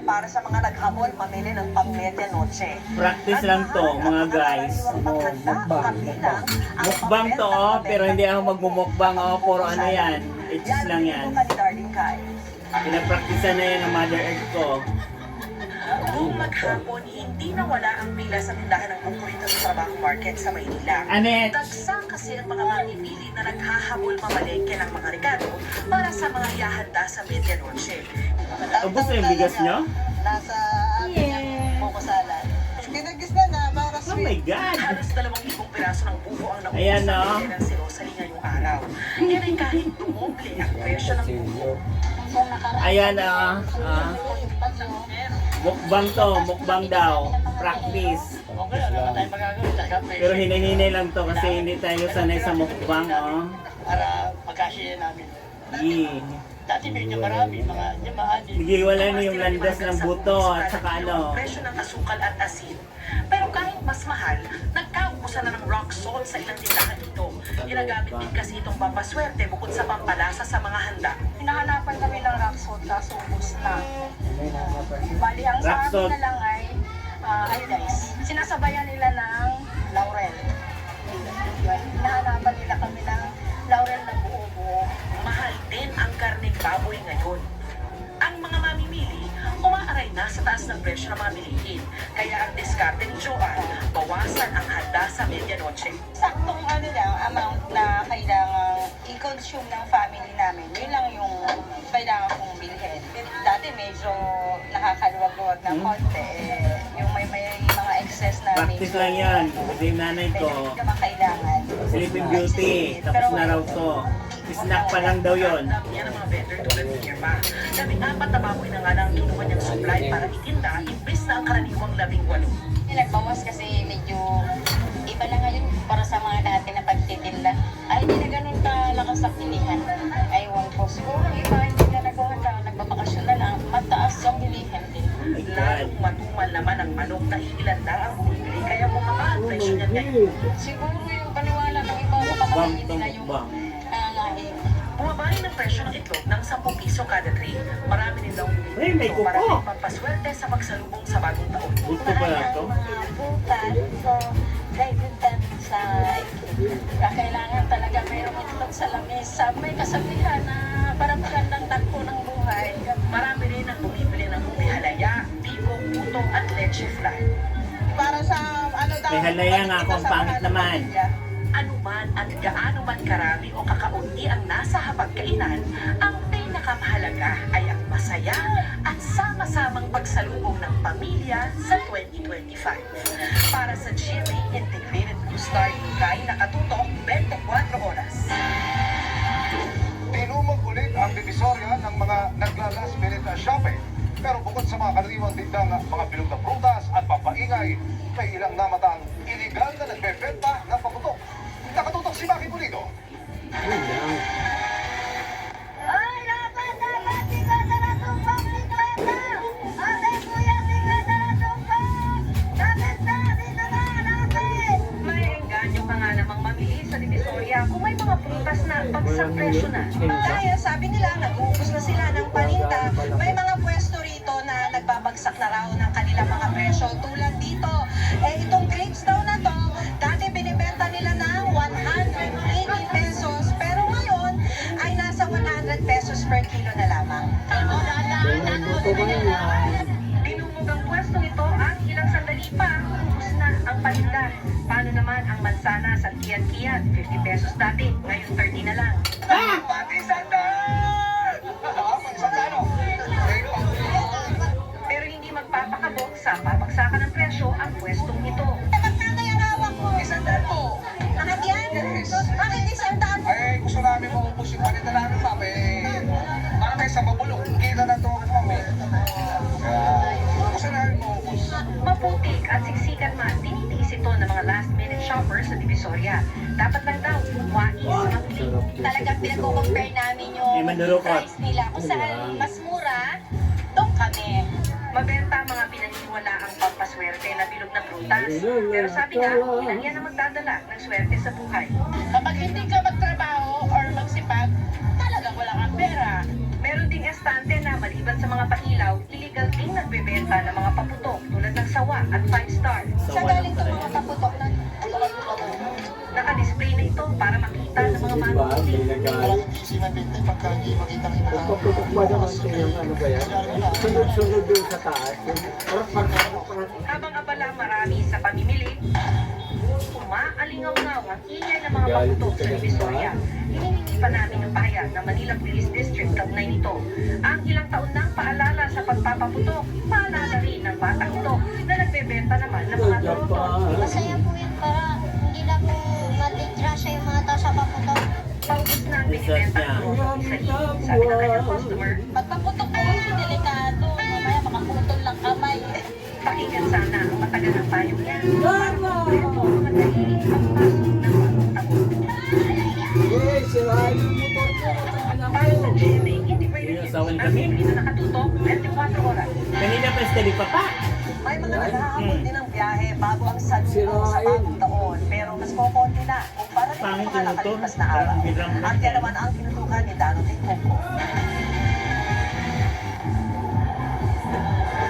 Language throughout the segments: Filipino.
Para sa mga naghabol mamili ng pang-medianoche. Practice lang to, mga guys. Mukbang to, oh, pero hindi ako magmumukbang, oh, puro ano yan. Itches lang yan. Pinapracticean na yan ng Mother Earth ko. Noong maghapon, hindi nawala ang pila sa tindahan ng buko rito sa Trabaho Market sa Maynila. Anet! Dagsa kasi ang mga mamimili na naghahabol mamalengke ng mga regalo para sa mga ihahanda sa medianoche. Ubus na yung bigas nyo? Nasa buko salad. Pinagis na para Oh my God! Halos 2,000 piraso ng buko ang naubos Ayan, sa no? bigay ng si Rosalie ngayong araw. Yan ay kahit dumoble ang presyo ng buko. Ayan, mukbang to, mukbang daw. Practice. Okay, ano na tayo magagawin? Talaga, Pero hinay-hinay lang to kasi hindi tayo sanay sa mukbang, oh. para magkasya namin. Yee. Dati medyo marami, mga yamaan din. Nagiwala na yung landas ng buto at saka ano. Presyo ng asukal at asin. Pero kahit mas mahal, nagkaubusan na ng rock salt sa ilang tindahan ito. Ginagamit din kasi itong pampaswerte bukod sa pampalasa sa mga handa. Hinahanapan kami ng rock salt kaso ubos na. Bali, ang Rock sa salt. amin na lang ay iodized. Sinasabayan nila ng laurel. Hinahanapan nila kami ng laurel na buo-buo. Mahal din ang karneng baboy ngayon. Ang mga mamimili, umaaray na sa taas ng presyo ng mga bilihin. Kaya ang diskarte ni Joanne, bawasan ang handa sa medianoche. Saktong amount na kailangan i-consume ng family namin. Yun lang yung kailangan kong bilhin. Dati medyo nakakaluwag-luwag ng konti. Yung may mga excess na Practice medyo- lang yan. Kasi yung nanay medyo ko, hindi naman kailangan. Sleeping Beauty. Tapos na raw to. Snack pa lang daw yun. Yan ang mga vendor tulad ni Irma. 14 na baboy na nga lang kinuha niyang supply para itinda, imbes na ang karaniwang 18. Nagbawas kasi medyo iba na ngayon para sa mga dati na pagtitinda. Ay, hindi na ganun kalakas ang bilihan. Aywan ko. Siguro iba hindi na naghahanda, nagbabakasyon na lang. Mataas ang bilihan din. Oh my God. Lalong matumal naman ang manok na ilan lang ang bumibili, kaya bumaba ang presyo niyan ngayon. Siguro yung paniwala ng iba sa Mukbang pamamagitan to, nila yung mukbang. nangangain. Bumaba rin ang presyo ng itlog ng 10 piso kada tray. Marami din daw Ay, may ito para kuko. may pampaswerte sa pagsalubong sa bagong taon. Gusto pala to. Mga butas, so daidagan sa itlog. Kailangan talaga mayroong itlog sa lamesa. May kasabihan na para magandang takbo ng buhay. Marami rin ang bumibili ng ube halaya, biko, puto at leche flan. Para sa daw? May halaya nga ako, ang pangit naman. Anuman at gaano man karami o kakaunti ang nasa hapagkainan, ang pinakamahalaga ay ang masaya at sama-samang pagsalubong ng pamilya sa 2025. Para sa GMA Integrated News Star UK, nakatutok 24 oras. Tinumog ulit ang divisorya ng mga nagla-last minute shopping. Pero bukod sa mga karaniwang tindang mga bilog na prutas at pampaingay, may ilang namatang iligal na nagbebenta ng paputok. Nakatutok si Maki Pulido. Ay, dapat, tinggal sa natumpang sikleta! Ate, kuya, tinggal sa natumpang! Dapat dito na natin! May engganyo ka nga namang mamili sa Divisoria kung may mga prutas na bagsak presyo na. Dahil sabi nila, nag-uubos na sila ng paninda, may mga pwesto rito na nagbabagsak na raw ng kanilang mga presyo. Tulad dito, itong grapes daw na to, dati binibenta nila ng 180 pesos, pero ngayon ay nasa 100 pesos per kilo na lamang. Dinumog ang pwesto nito at ilang sandali pa, ubus na ang paninda. Paano naman ang mansana sa Kiat-Kiat? 50 pesos dati, ngayon 30 na lang. Pati sandal! Sandalo! Pero hindi magpapakabog sa papagsakan ng presyo ang pwestong ito. Magkano yung hawak mo? Isandaan po. Lahat yan? Bakit isandaan? Ay, gusto namin maubos yung paninda namin, ma'am. Para kayo sa mabulok. Kita na ito, ma'am. Gusto namin maubos. Maputik at siksikan man, tinitiis ito ng mga last-minute shoppers sa Divisoria. Dapat lang daw, wais mamili. Talagang pinag-compare namin yung Eh, mandurukot. price nila. Kung saan mas mura, doon kami. Mabenta ang mga pinaniniwala ang pampaswerte na bilog na prutas. Pero sabi nga, ilan yan ang magdadala ng swerte sa buhay. Kapag hindi ka magtrabaho or magsipag, talagang wala kang pera. Meron ding estante na maliban sa mga pailaw, illegal ding nagbebenta mga manunulit. Maraming busy na din pagka hindi makita ng mga Pagpaputok pa naman ito yung ano ba yan? Sunod-sunod yung sa taas. Habang abala marami sa pamimili, umaalingaw-ngaw ang ingay ng mga paputok sa Divisoria. Hinihingi pa namin ang pahayag ng Manila Police District kaugnay nito. Ang ilang taon nang paalala sa pagpapaputok, paalala rin ng batang ito na nagbebenta naman ng mga turutot. Masaya po yun para hindi na po matitrasya yung mga tao sa paputok. Paubos na ang binibenta ng turutot sa hiling, sabi ng kanyang customer. Pagpaputok po kasi delikado. Mamaya makaputol lang kamay. Pakinggan sana ang matagal ng payo niya. Ito ang madaling pagpasok ng bagong taon. Yes, sirahan yung motor ko. Para sa GMA Integrated Sinasawan News, kami. ang dito nakatutok 24 oras. Kanina pa steady pa pa. May mga naghahabol din ng biyahe bago ang salubong sa bagong taon. Pero mas kukonti na kumpara din Pangit sa mga yung ito. nakalipas na araw. Parang biglang- At yan naman ang tinutukan ni Dano Tingkoko.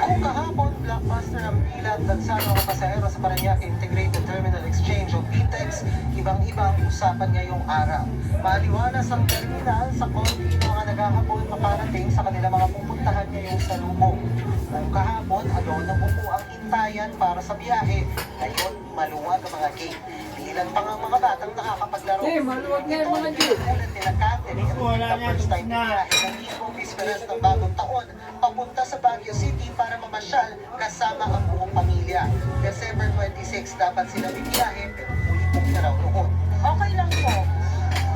Kung kahapon, blockbuster ang bilang dagsang mga pasahero sa Parañaque Integrated Terminal Exchange o PTEX, ibang-ibang usapan ngayong araw. Maliwanas ang terminal sa konti ng mga naghahabol makarating sa kanilang mga pupuntahan ngayong salubong. Kung kahapon, alon ang buko ang hintayan para sa biyahe, ngayon maluwag ang mga gate. Ilan pa nga mga batang nakakapaglaro. Maluwag na yung mga Ito ang tulad nila Catherine at Wala the na, first time na. biyahe ng Ipo Bisperas ng bagong taon papunta sa Baguio City para mamasyal kasama ang buong pamilya. December 26 dapat sila bibiyahe pero ulipong na raw noon. Okay lang po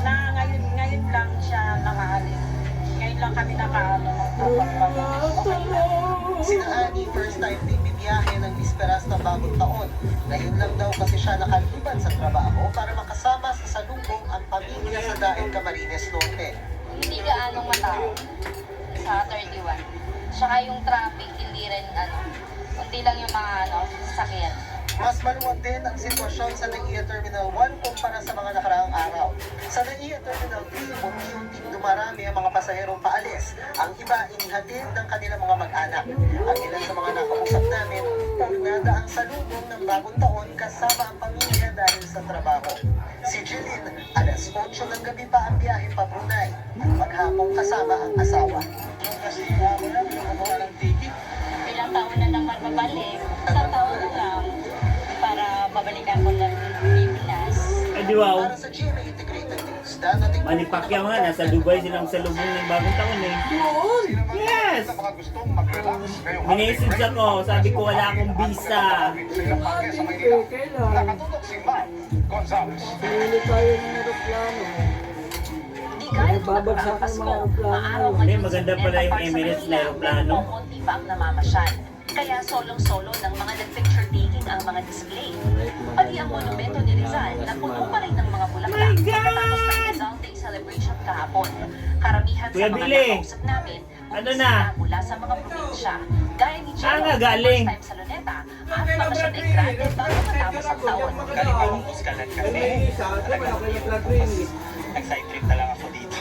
na ngayon lang siya nakaalis. Ngayon lang kami nakaano ng okay lang. Sina Annie first time din bibiyahe ng Bisperas ng bagong taon. Ngayon lang daw kasi siya nakaliban sa trabaho para makasama sa salubong ang pamilya sa Daeng Camarines Norte. Hindi gaanong matao sa 31. Tsaka yung traffic, hindi rin kunti lang yung mga sasakyan. Mas maluwag din ang sitwasyon sa NAIA Terminal 1 kumpara sa mga nakaraang araw. Sa NAIA Terminal 3, unti-unting dumarami ang mga pasaherong paalis. Ang iba inihatid ng kanilang mga mag-anak. Ang ilan sa mga nakausap namin, urnada ang salubong ng bagong taon kasama ang pamilya dahil sa trabaho. Si Jeline, alas 8 ng gabi pa ang biyahe pa Brunei. Maghapong kasama ang asawa. Kasi wala, kumuha ng ticket. Ilang taon na lang babalik. Isang taon na lang para babalikan ko ng Pilipinas. Ay di wow. Para sa GMA Integrated News, dadating Manny Pacquiao nga, nasa Dubai silang salubong ng bagong taon eh. Sino man Yes! sa mga gustong mag-relax ngayong Minesage ako, sabi ko wala akong visa. Sa ilang parke sa Maynila. Nakatutok si Ma'am Gonzales. Pinili tayo ng aeroplano. Di gaya ng Babagsak nakaraang ang Pasko, mga aeroplano. maaraw Hindi, ngayon maganda sa pala yung Park sa Emirates na Manila, aeroplano. pero konti pa ang namamasyal. Kaya solong-solo ng mga nag-picture taking ang mga display. Pati ang monumento ni Rizal na puno pa rin ng mga bulaklak pagkatapos ng Rizal Day celebration kahapon. Karamihan Kuya sa mga Billy, nakausap namin, ano na? mula sa mga probinsya. Gaya ni Saan Chelo, nga galing? first time sa Luneta, at bakasyon ay grande bago matapos ang taon. Galing ako sa kanan kasi nag-side trip na lang ako dito.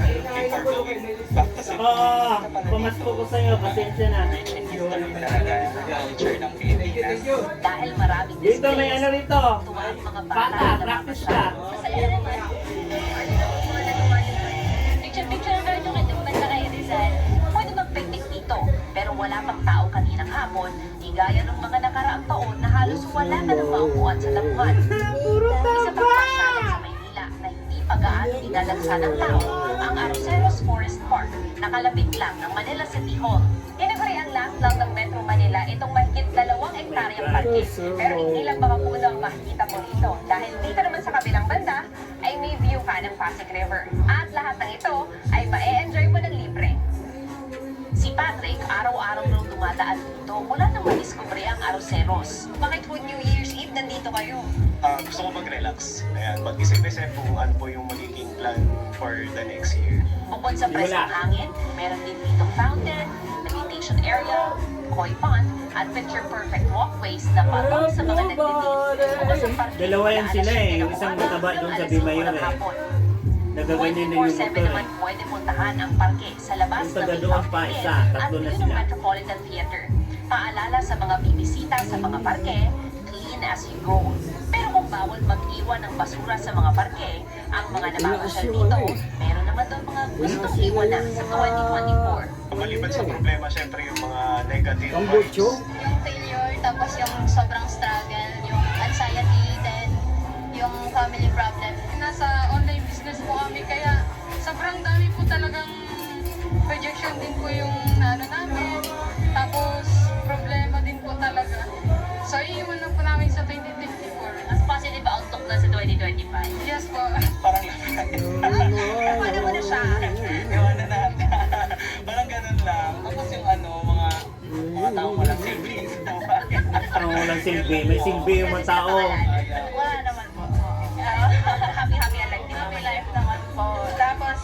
Before going back to Cebu. Oo, pumaspo ko sa'yo, pasensya na. History talaga ng culture ng Pilipinas. Dahil maraming Dito may ano rito. tuwa ang mga Bata, bata na practice namamasyal. ka. Masaya naman. Picture-picture ang gano'n ka naman na kay Rizal. Pwede mag-picnic dito, pero wala pang tao kaninang hapon, di gaya ng mga nakaraang taon na halos wala ka ng maupuan sa labuhan. Isa pang pasyalan sa Maynila na hindi pa gaano dinadagsa ng tao, ang Arroceros Forest Park, nakalapit lang ng Manila City Hall. Tinagurian lang ng Metro Manila itong mahigit 2 hektaryang parke, pero hindi lang makapuno ang makikita mo rito dahil dito naman sa kabilang banda ay may view ka ng Pasig River. At lahat ng ito ay ma-enjoy mo ng libre. Si Patrick, araw-araw nung dumadaan dito mula nang madiskubre ang Arroceros. Bakit kung New Year's Eve nandito kayo? Gusto ko mag-relax. Ayan, mag-isip-isip kung ano po yung magiging plan for the next year. Bukod sa preskong hangin, meron din ditong fountain, meditation area, koi pond, at picture-perfect walkways na patong sa mga nagtitid. Bukod sa parking, Dalawa yan alas sila 7 eh. ng Yung isang umaga mataba doon hanggang sa alas 5 Bimayon ng eh. hapon. Nagaganyan din yung 24/7 motor naman eh. pwede puntahan ang parke sa labas Yung ng taga May doon pa, Fountain isa, at tatlo na Lino sila. Metropolitan Theater. Paalala sa mga bibisita sa mga parke, clean as you go. Pero kung bawal mag-iwan ng basura sa mga parke, Ang mga namamasyal dito, meron naman daw mga gustong iwanan sa 2024. Maliban sa problema, syempre yung mga negative Ang vibes. butyo. Yung failure, tapos yung sobrang struggle, yung anxiety, then yung family problem. Nasa online business po kami kaya sobrang dami po talagang projection din po yung ano namin. Tapos problema din po talaga. So iiwan na po namin sa 2024. Mas positive outlook na sa 2025. Yes po. Parang lapit. Paano mo na siya? Ewan na natin. Parang ganun lang. Tapos yung ano, mga taong walang silbi. Ang walang silbi. May silbi yung mga tao. Wala naman po. Happy-happy life. Happy life naman po. Tapos,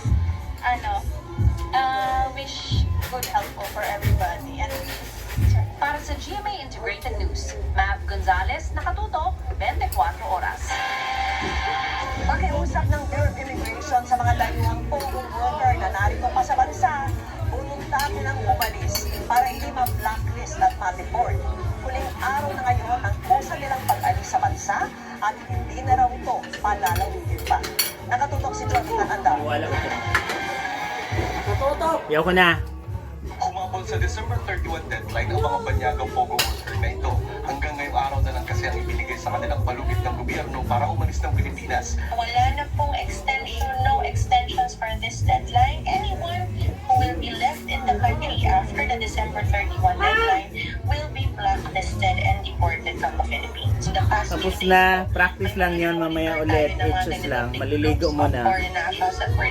wish good health po for everybody. And Para sa GMA Integrated News, Mav Gonzalez, nakatutok 24 oras. Pakiusap ng Bureau of Immigration sa mga dayuhang pogong worker na narito pa sa bansa, bununtakin ng umalis para hindi ma-blacklist at ma-deport. Huling araw na ngayon ang kusa nilang pag-alis sa bansa at hindi na raw ito palalawigin pa. Nakatutok si Jonathan Andal. Wala ko. Yaw ko na. Humabol sa December 31 deadline ang mga banyagang pogo worker na ito. Hanggang ngayong araw na lang kasi ang ibinigay sa kanilang palugit ng gobyerno para umalis ng Pilipinas. Wala na pong extension, no extensions for this deadline. Anyone who will be left in the country after the December 31 deadline will be blacklisted and deported from the Philippines. The past Tapos few days na. po, Practice may lang mga yun. Mamaya iniwan ulit. tayo ng mga Itsus lang. ganitong Maliligo groups of muna. foreign nationals that were